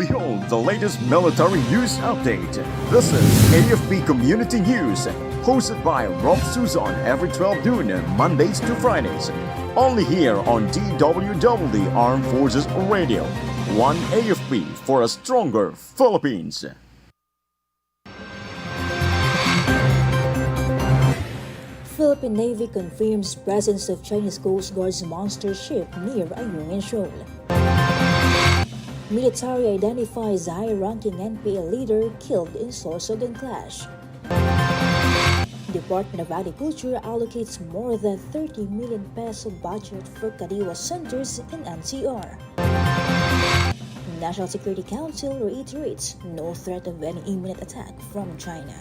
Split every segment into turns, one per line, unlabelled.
Behold the latest military news update. This is AFP Community News, hosted by Rofh Suzon every 12 noon, Mondays to Fridays. Only here on DWDD Armed Forces Radio. One AFP for a stronger Philippines.
Philippine Navy confirms presence of Chinese Coast Guard's monster ship near Ayungin Shoal. Military identifies high-ranking NPA leader killed in Sorsogon clash. Department of Agriculture allocates more than 30 million peso budget for Kadiwa centers in NCR. National Security Council reiterates no threat of any imminent attack from China.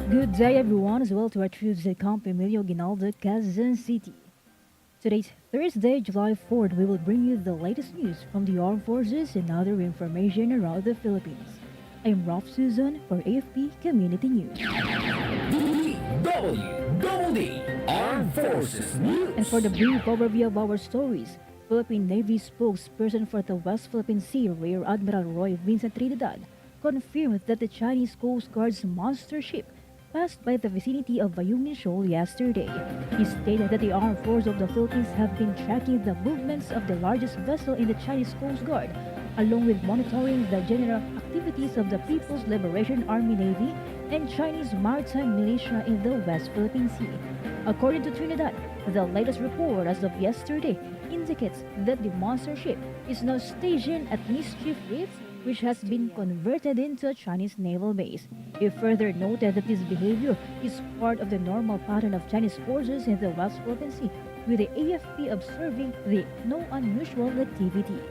Good day everyone, as well to our troops at Camp Emilio Ginaldo, Quezon City. Today's Thursday, July 4th, we will bring you the latest news from the armed forces and other information around the Philippines. I'm Rofh Suzon for AFP Community News.
DWDD Armed Forces News.
And for the brief overview of our stories, Philippine Navy spokesperson for the West Philippine Sea, Rear Admiral Roy Vincent Trinidad, confirmed that the Chinese Coast Guard's monster ship passed by the vicinity of Ayungin Shoal yesterday. He stated that the armed forces of the Philippines have been tracking the movements of the largest vessel in the Chinese Coast Guard, along with monitoring the general activities of the People's Liberation Army Navy and Chinese maritime militia in the West Philippine Sea. According to Trinidad, the latest report as of yesterday indicates that the monster ship is now stationed at Mischief Reef, which has been converted into a Chinese naval base. He further noted that this behavior is part of the normal pattern of Chinese forces in the West Philippine Sea, with the AFP observing the no unusual activities.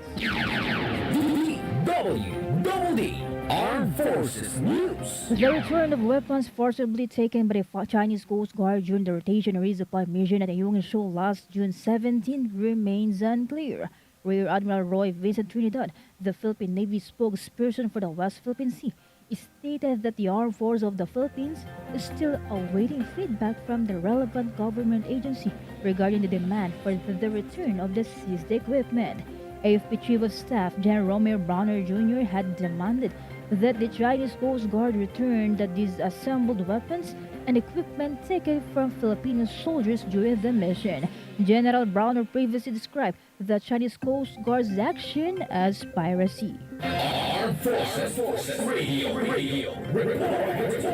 DWDD Armed Forces News.
The return of weapons forcibly taken by the Chinese Coast Guard during the rotation resupply mission at Ayungin Shoal last June 17 remains unclear. Rear Admiral Roy Vincent Trinidad, the Philippine Navy spokesperson for the West Philippine Sea, stated that the Armed Forces of the Philippines is still awaiting feedback from the relevant government agency regarding the demand for the return of the seized equipment. AFP Chief of Staff General Romeo Browner Jr. had demanded that the Chinese Coast Guard return the disassembled weapons and equipment taken from Filipino soldiers during the mission. General Browner previously described the Chinese Coast Guard's action as piracy.
Armed Forces Radio Report.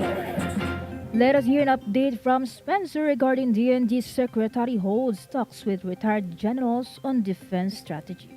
Let us hear an update from Spencer regarding DND Secretary holds talks with retired generals on defense strategy.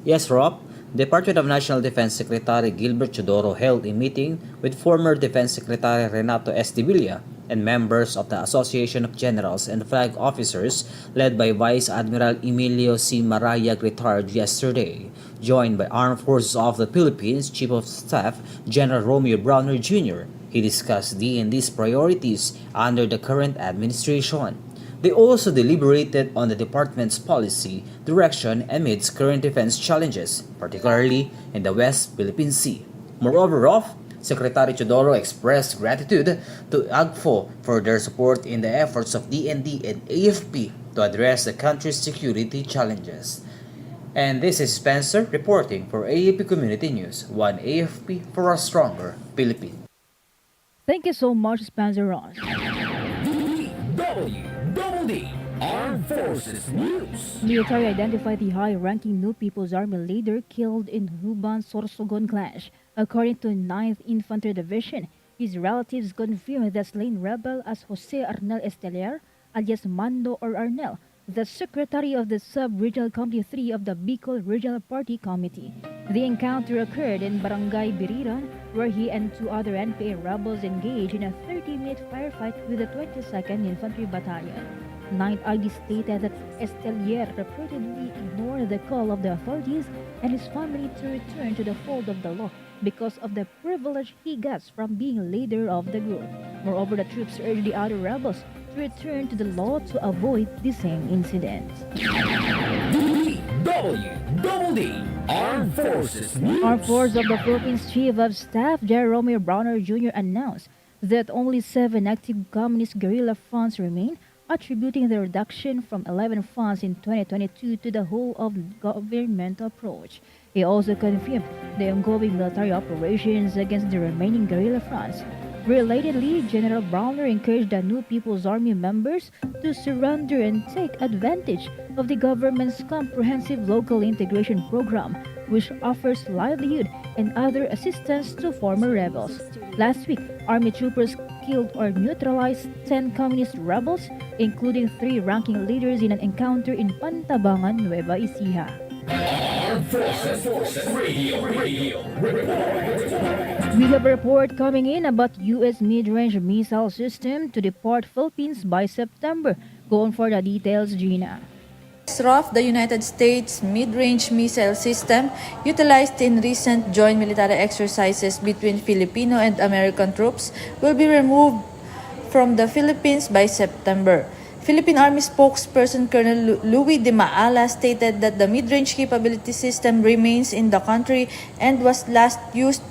Yes, Rob. Department of National Defense Secretary Gilbert Chodoro held a meeting with former Defense Secretary Renato Estibilia and members of the Association of Generals and Flag Officers led by Vice Admiral Emilio C. Marayag retired yesterday, joined by Armed Forces of the Philippines Chief of Staff General Romeo Browner Jr. He discussed DND's priorities under the current administration. They also deliberated on the department's policy direction amidst current defense challenges, particularly in the West Philippine Sea. Moreover, Rofh, Secretary Chodoro expressed gratitude to AGFO for their support in the efforts of DND and AFP to address the country's security challenges. And this is Spencer reporting for AFP Community News, one AFP for a stronger Philippines.
Thank you so much, Spencer Ross.
DWDD Armed Forces News.
Military identified the high-ranking New People's Army leader killed in Ruban-Sorsogon clash. According to 9th Infantry Division, his relatives confirmed the slain rebel as Jose Arnel Estelier, alias Mando or Arnel, the secretary of the Sub-Regional Committee 3 of the Bicol Regional Party Committee. The encounter occurred in Barangay Biriran, where he and two other NPA rebels engaged in a 30-minute firefight with the 22nd Infantry Battalion. 9th ID stated that Estelier reportedly ignored the call of the authorities and his family to return to the fold of the law because of the privilege he gets from being leader of the group. Moreover, the troops urged the other rebels to return to the law to avoid the same incidents.
DWDD Armed Forces News.
Armed Forces of the Philippines Chief of Staff General Romeo Browner Jr. announced that only 7 active communist guerrilla fronts remain, attributing the reduction from 11 fronts in 2022 to the whole of government approach. He also confirmed the ongoing military operations against the remaining guerrilla fronts. Relatedly, General Browner encouraged the New People's Army members to surrender and take advantage of the government's comprehensive local integration program, which offers livelihood and other assistance to former rebels. Last week, Army troopers killed or neutralized 10 communist rebels, including 3 ranking leaders in an encounter in Pantabangan, Nueva Ecija.
Armed Forces Radio Report.
We have a report coming in about U.S. mid-range missile system to depart Philippines by September. Going for the details, Gina.
Rofh, the United States mid-range missile system utilized in recent joint military exercises between Filipino and American troops, will be removed from the Philippines by September. Philippine Army spokesperson Colonel Louis de Maala stated that the mid-range capability system remains in the country and was last used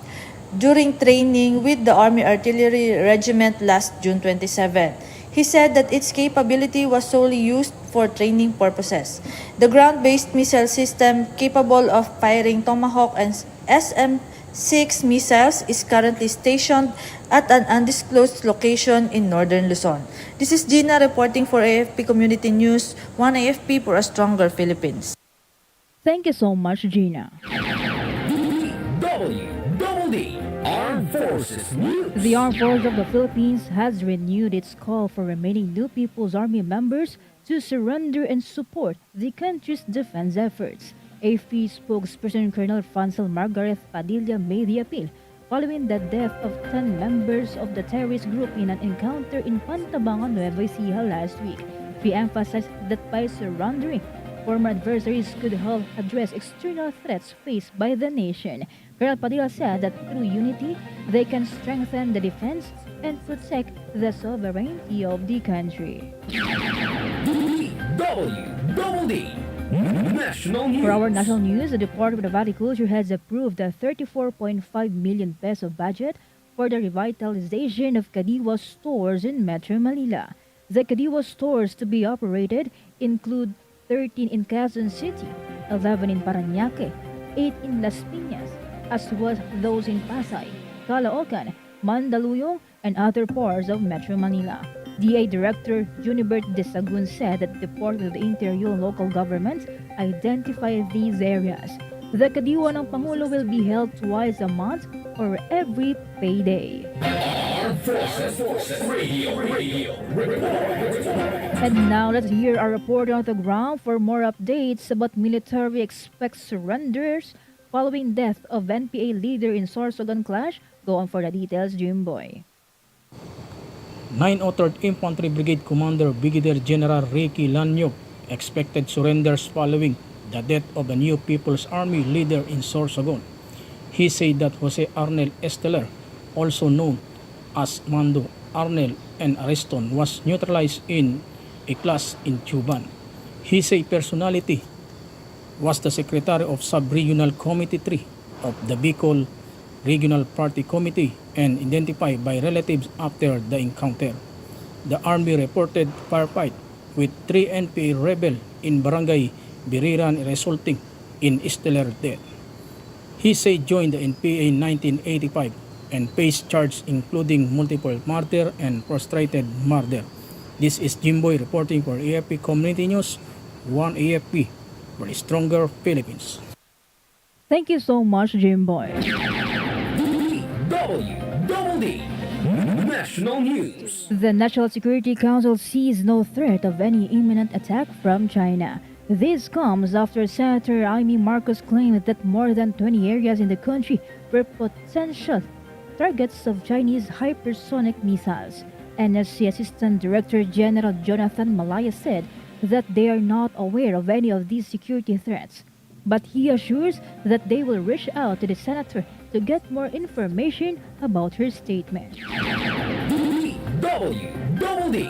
during training with the Army Artillery Regiment last June 27. He said that its capability was solely used for training purposes. The ground-based missile system capable of firing Tomahawk and SM-6 missiles is currently stationed at an undisclosed location in northern Luzon. This is Gina reporting for AFP Community News, one AFP for a stronger Philippines.
Thank you so much, Gina.
DWDD Armed Forces News.
The Armed Forces of the Philippines has renewed its call for remaining New People's Army members to surrender and support the country's defense efforts. AFP spokesperson Colonel Francel Margaret Padilla made the appeal following the death of 10 members of the terrorist group in an encounter in Pantabangan, Nueva Ecija last week. She emphasized that by surrendering, former adversaries could help address external threats faced by the nation. Colonel Padilla said that through unity, they can strengthen the defense and protect the sovereignty of the country.
DWDD National News.
For our national news, the Department of Agriculture has approved a 34.5 million peso budget for the revitalization of Kadiwa stores in Metro Manila. The Kadiwa stores to be operated include 13 in Quezon City, 11 in Parañaque, 8 in Las Piñas, as well as those in Pasay, Caloocan, Mandaluyong, and other parts of Metro Manila. DA Director Junibert De Sagun said that the Department of the Interior and local governments identified these areas. The Kadiwa ng Pangulo will be held twice a month or every payday.
Armed Forces Radio Report.
And now let's hear our reporter on the ground for more updates about military expect surrenders following death of NPA leader in Sorsogon clash. Go on for the details, Jimboy.
9th Infantry Brigade Commander Brigadier General Ricky Lanyog expected surrenders following the death of the New People's Army leader in Sorsogon. He said that Jose Arnel Esteller, also known as Mando Arnel and Ariston, was neutralized in a clash in Tuban. He said personality was the Secretary of Sub-Regional Committee 3 of the Bicol Regional Party Committee and identified by relatives after the encounter. The Army reported firefight with 3 NPA rebels in Barangay Biriran resulting in Esteller death. He said joined the NPA in 1985 and faced charges including multiple murder and frustrated murder. This is Jimboy reporting for AFP Community News, one AFP for a stronger Philippines.
Thank you so much, Jimboy.
DWDD National News.
The National Security Council sees no threat of any imminent attack from China. This comes after Senator Amy Marcos claimed that more than 20 areas in the country were potential targets of Chinese hypersonic missiles. NSC Assistant Director General Jonathan Malaya said that they are not aware of any of these security threats. But he assures that they will reach out to the senator to get more information about her statement.
DWDD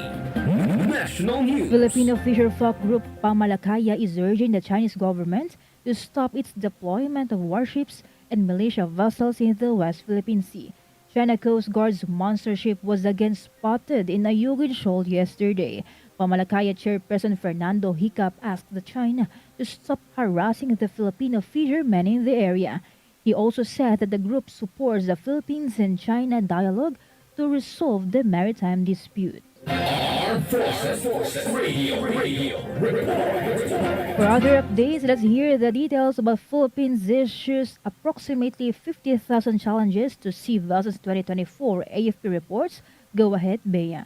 National News.
Filipino fisher folk group Pamalakaya is urging the Chinese government to stop its deployment of warships and militia vessels in the West Philippine Sea. China Coast Guard's monster ship was again spotted in Ayungin Shoal yesterday. Pamalakaya Chairperson Fernando Hicap asked the China to stop harassing the Filipino fishermen in the area. He also said that the group supports the Philippines and China dialogue to resolve the maritime dispute.
Armed Forces Radio Report.
For other updates, let's hear the details about Philippines issues approximately 50,000 challenges to sea vessels 2024. AFP reports. Go ahead, Bea.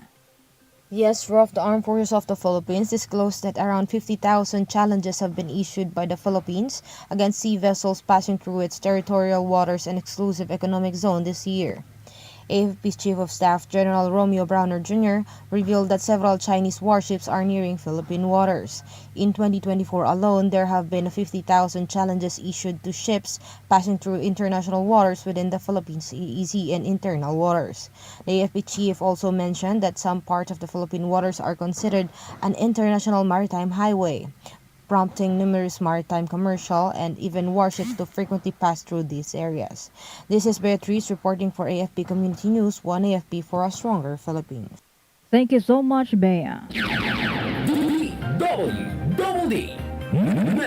Yes, Rofh, the Armed Forces of the Philippines disclosed that around 50,000 challenges have been issued by the Philippines against sea vessels passing through its territorial waters and exclusive economic zone this year. AFP's Chief of Staff General Romeo Browner Jr. revealed that several Chinese warships are nearing Philippine waters. In 2024 alone, there have been 50,000 challenges issued to ships passing through international waters within the Philippines EEZ and internal waters. The AFP chief also mentioned that some parts of the Philippine waters are considered an international maritime highway, prompting numerous maritime, commercial, and even warships to frequently pass through these areas. This is Beatrice reporting for AFP Community News, 1 AFP for a stronger Philippines.
Thank you so much, Bea.
DWDD.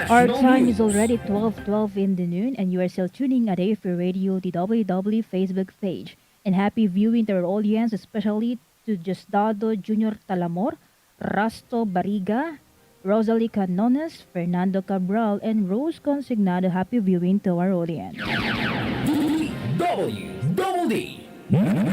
Our
National
time
News.
is already 12:12 in the noon, and you are still tuning at AFP Radio, the DWDD Facebook page. And happy viewing to our audience, especially to Justado Junior Talamor, Rasto Bariga, Rosalie Canones, Fernando Cabral, and Rose Consignado. Happy viewing to our audience.
DWDD.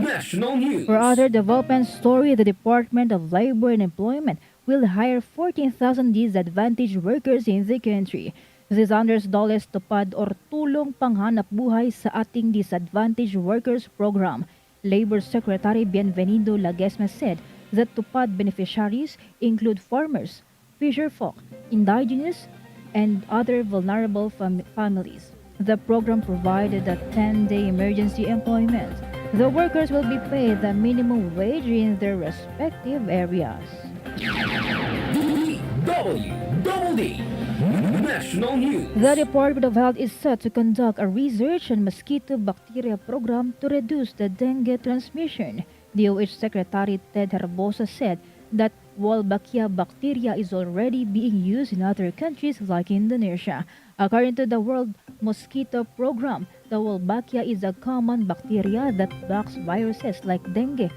National News.
For other development story, the Department of Labor and Employment will hire 14,000 disadvantaged workers in the country. $600 tupad or tulong panghanap buhay sa ating disadvantaged workers program. Labor Secretary Bienvenido Laguesma said that tupad beneficiaries include farmers, fisherfolk, indigenous, and other vulnerable families. The program provided a 10-day emergency employment. The workers will be paid the minimum wage in their respective areas.
DWDD. National News.
The Department of Health is set to conduct a research on mosquito bacteria program to reduce the dengue transmission. DOH Secretary Ted Herbosa said that Wolbachia bacteria is already being used in other countries like Indonesia. According to the World Mosquito Program, the Wolbachia is a common bacteria that blocks viruses like dengue,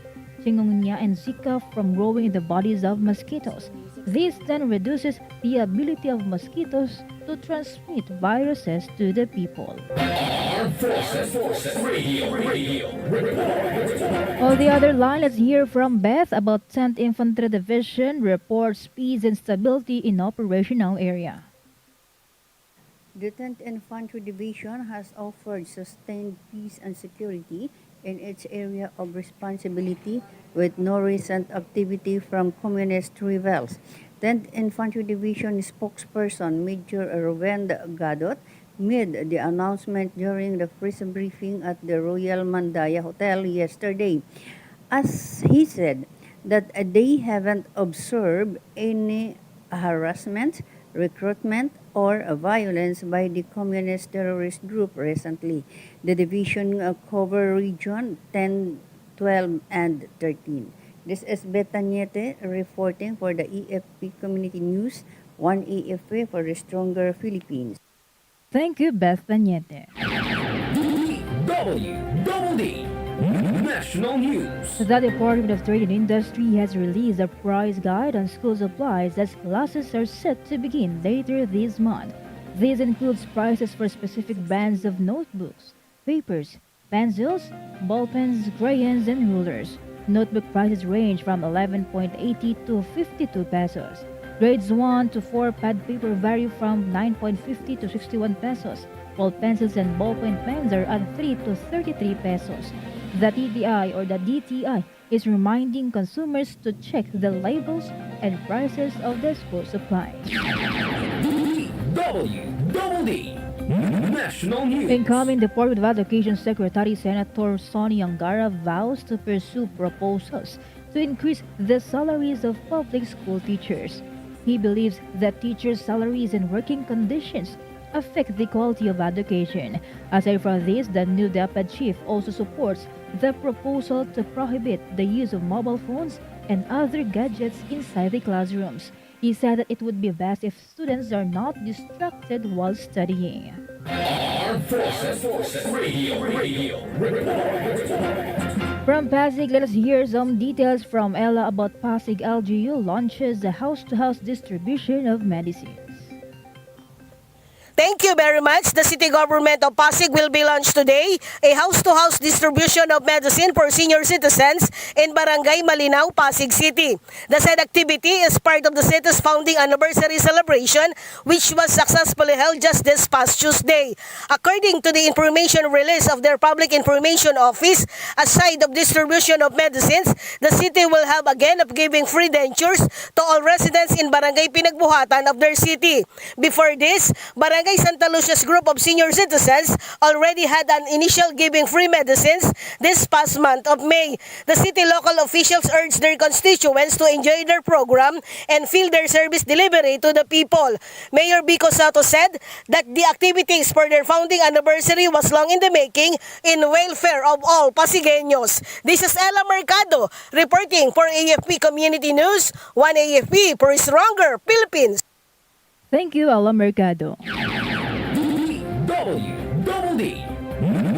chikungunya, and Zika from growing in the bodies of mosquitoes. This then reduces the ability of mosquitoes to transmit viruses to the people.
Armed Forces Radio Report.
On the other line, let's hear from Beth about 10th Infantry Division reports speeds and stability in operational area.
The 10th Infantry Division has offered sustained peace and security in its area of responsibility with no recent activity from communist rebels. 10th Infantry Division spokesperson Major Ruben Gadot made the announcement during the press briefing at the Royal Mandaya Hotel yesterday. As he said, that they haven't observed any harassment, recruitment, or violence by the communist terrorist group recently. The division cover region 10, 12, and 13. This is Betaniete reporting for the AFP Community News, 1 AFP for the stronger Philippines.
Thank you, Beth Daniete.
DWDD. National News.
The Department of Trade and Industry has released a price guide on school supplies as classes are set to begin later this month. This includes prices for specific brands of notebooks, papers, pencils, ballpens, crayons, and rulers. Notebook prices range from 11.80 to 52 pesos. Grades 1 to 4 pad paper vary from 9.50 to 61 pesos, while pencils and ballpoint pens are at 3 to 33 pesos. The TTI or the DTI is reminding consumers to check the labels and prices of the school supplies.
DWDD. National News.
Incoming Department of Education Secretary Senator Sonny Angara vows to pursue proposals to increase the salaries of public school teachers. He believes that teachers' salaries and working conditions affect the quality of education. Aside from this, the new DepEd chief also supports the proposal to prohibit the use of mobile phones and other gadgets inside the classrooms. He said that it would be best if students are not distracted while studying.
Armed Forces Radio Report.
From Pasig, let us hear some details from Ella about Pasig LGU launches the house-to-house distribution of medicines.
Thank you very much. The city government of Pasig will be launched today a house-to-house distribution of medicine for senior citizens in Barangay Malinaw, Pasig City. The said activity is part of the city's founding anniversary celebration, which was successfully held just this past Tuesday. According to the information release of their Public Information Office, aside of distribution of medicines, the city will have again of giving free dentures to all residents in Barangay Pinagbuhatan of their city. Before this, Barangay Santa Lucia's group of senior citizens already had an initial giving free medicines this past month of May. The city local officials urged their constituents to enjoy their program and feel their service delivery to the people. Mayor Bico Sato said that the activities for their founding anniversary was long in the making in welfare of all Pasigueños. This is Ella Mercado reporting for AFP Community News, 1 AFP for Stronger Philippines.
Thank you, Ella Mercado.
DWDD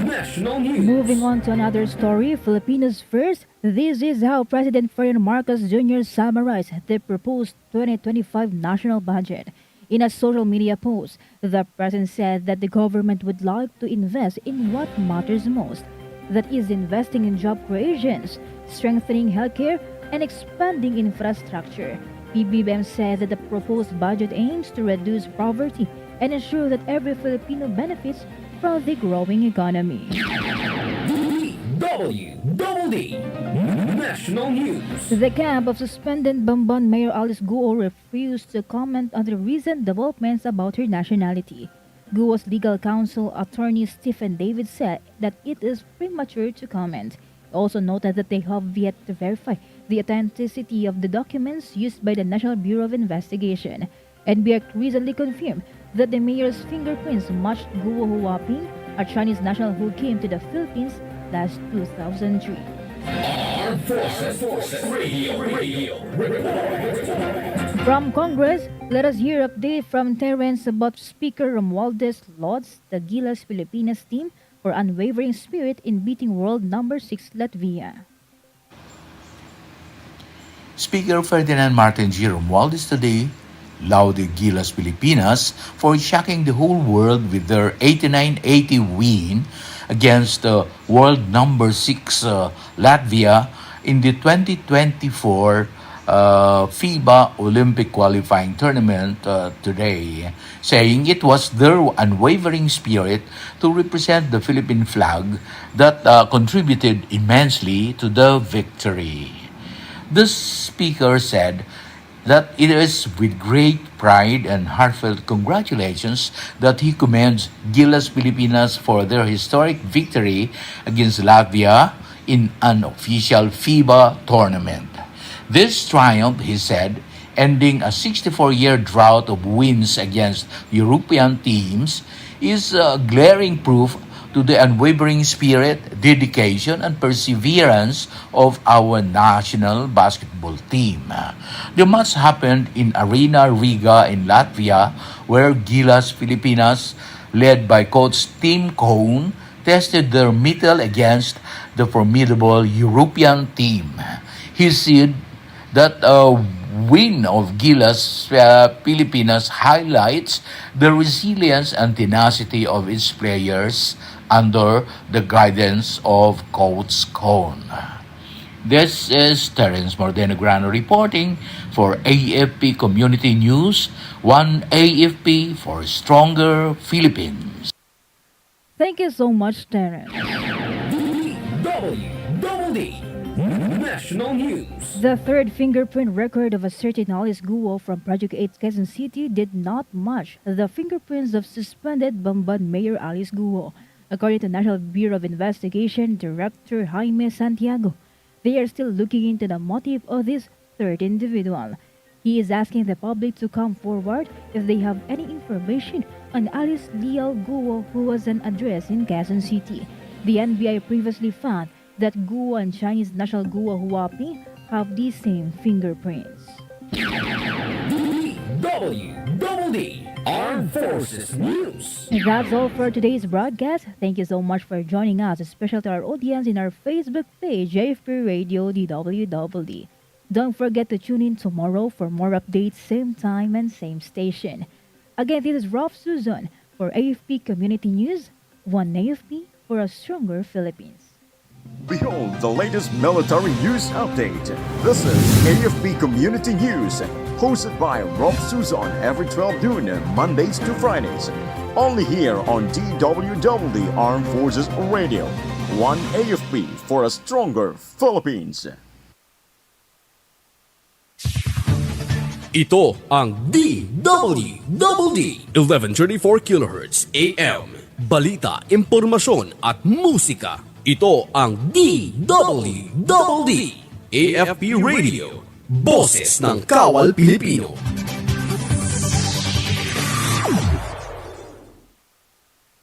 National News.
Moving on to another story, Filipinos First. This is how President Ferdinand Marcos Jr. summarized the proposed 2025 national budget. In a social media post, the president said that the government would like to invest in what matters most. That is investing in job creations, strengthening healthcare, and expanding infrastructure. PBBM said that the proposed budget aims to reduce poverty and ensure that every Filipino benefits from the growing economy.
DWDD National News.
The camp of suspended Bamban Mayor Alice Guo refused to comment on the recent developments about her nationality. Guo's legal counsel, attorney Stephen David, said that it is premature to comment. He also noted that they have yet to verify the authenticity of the documents used by the National Bureau of Investigation. NBI recently confirmed that the mayor's fingerprints matched Guo Huaping, a Chinese national who came to the Philippines last 2003.
Armed Forces Radio Report.
From Congress, let us hear update from Terence about Speaker Romualdez lauds the Gilas Pilipinas team for unwavering spirit in beating world number 6 Latvia.
Speaker Ferdinand Martin G. Romualdez today lauded Gilas Pilipinas for shocking the whole world with their 89-80 win against world number 6 Latvia in the 2024 FIBA Olympic qualifying tournament today, saying it was their unwavering spirit to represent the Philippine flag that contributed immensely to the victory. The speaker said that it is with great pride and heartfelt congratulations that he commends Gilas Pilipinas for their historic victory against Latvia in an official FIBA tournament. This triumph, he said, ending a 64-year drought of wins against European teams, is glaring proof to the unwavering spirit, dedication, and perseverance of our national basketball team. The match happened in Arena Riga in Latvia, where Gilas Pilipinas, led by coach Tim Cohn, tested their mettle against the formidable European team. He said that win of Gilas Pilipinas highlights the resilience and tenacity of its players under the guidance of Coach Cohn. This is Terence Mordenograno reporting for AFP Community News, 1 AFP for Stronger Philippines.
Thank you so much, Terence.
DWDD National News.
The third fingerprint record of a certain Alice Guo from Project 8 Quezon City did not match the fingerprints of suspended Bamban Mayor Alice Guo. According to National Bureau of Investigation Director Jaime Santiago, they are still looking into the motive of this third individual. He is asking the public to come forward if they have any information on Alice Liao Guo, who was an address in Quezon City. The NBI previously found that Guo and Chinese national Guo Huaping have the same fingerprints.
DWDD Armed Forces News.
And that's all for today's broadcast. Thank you so much for joining us, especially to our audience in our Facebook page, AFP Radio DWDD. Don't forget to tune in tomorrow for more updates, same time and same station. Again, this is Rofh Suzon for AFP Community News, one AFP for a stronger Philippines.
Behold the latest military news update. This is AFP Community News, hosted by Rofh Suzon every 12 noon, Mondays to Fridays. Only here on DWDD Armed Forces Radio. One AFP for a stronger Philippines.
Ito ang DWDD 1134 kHz AM. Balita, impormasyon at musika. Ito ang DWDD AFP Radio. Boses ng Kawal Pilipino.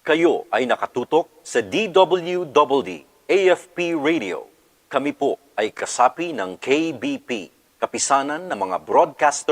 Kayo ay nakatutok sa DWDD AFP Radio. Kami po ay kasapi ng KBP, kapisanan ng mga broadcaster